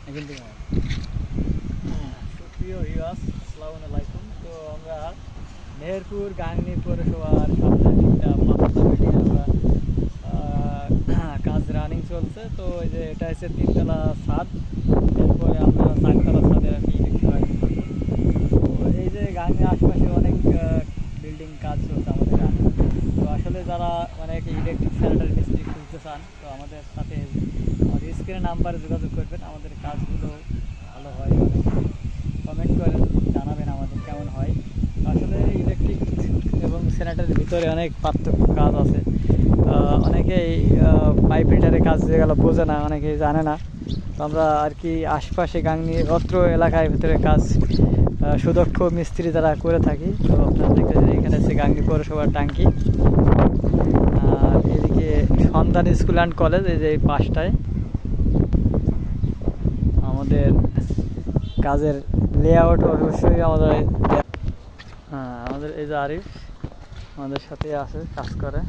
কিন্তু সুপ্রিয় ভিউয়ার্স, আসসালামু আলাইকুম। তো আমরা মেহেরপুর গাংনী পৌরসভার সামনে একটা পাঁচতলা বিল্ডিং আমরা কাজ রানিং চলছে। তো এই যে এটা হচ্ছে 3তলা ছাদ, এরপরে আমরা 4তলা ছাদের আর কি ইলেকট্রিক। তো এই যে গাংনীর আশেপাশে অনেক বিল্ডিং কাজ চলছে আমাদের গ্রামে। তো আসলে যারা অনেক ইলেকট্রিক স্যানিটারি মিস্ত্রি খুঁজতে চান, তো আমাদের সাথে আমাদের স্ক্রিনের নাম্বারে যোগাযোগ করবেন। আমাদের কাজগুলো ভালো হয়, অনেক কমেন্ট করেন, জানাবেন আমাদের কেমন হয়। আসলে ইলেকট্রিক এবং স্যানিটারির ভিতরে অনেক পার্থক্য কাজ আছে। অনেকেই পাইপ ফিল্টারের কাজ যেগুলো বোঝে না, অনেকেই জানে না। তো আমরা আর কি আশপাশে গাংনী অত্র এলাকায় ভিতরে কাজ সুদক্ষ মিস্ত্রি যারা করে থাকি। তো আপনারা দেখতে এখানে হচ্ছে গাংনী পৌরসভার টাঙ্কি, আর এদিকে সন্ধান স্কুল অ্যান্ড কলেজ, এই যে এই পাশটায় আমাদের কাজের লেআউট অবশ্যই আমাদের আমাদের এই যে আরিফ আমাদের সাথে আছে, কাজ করে।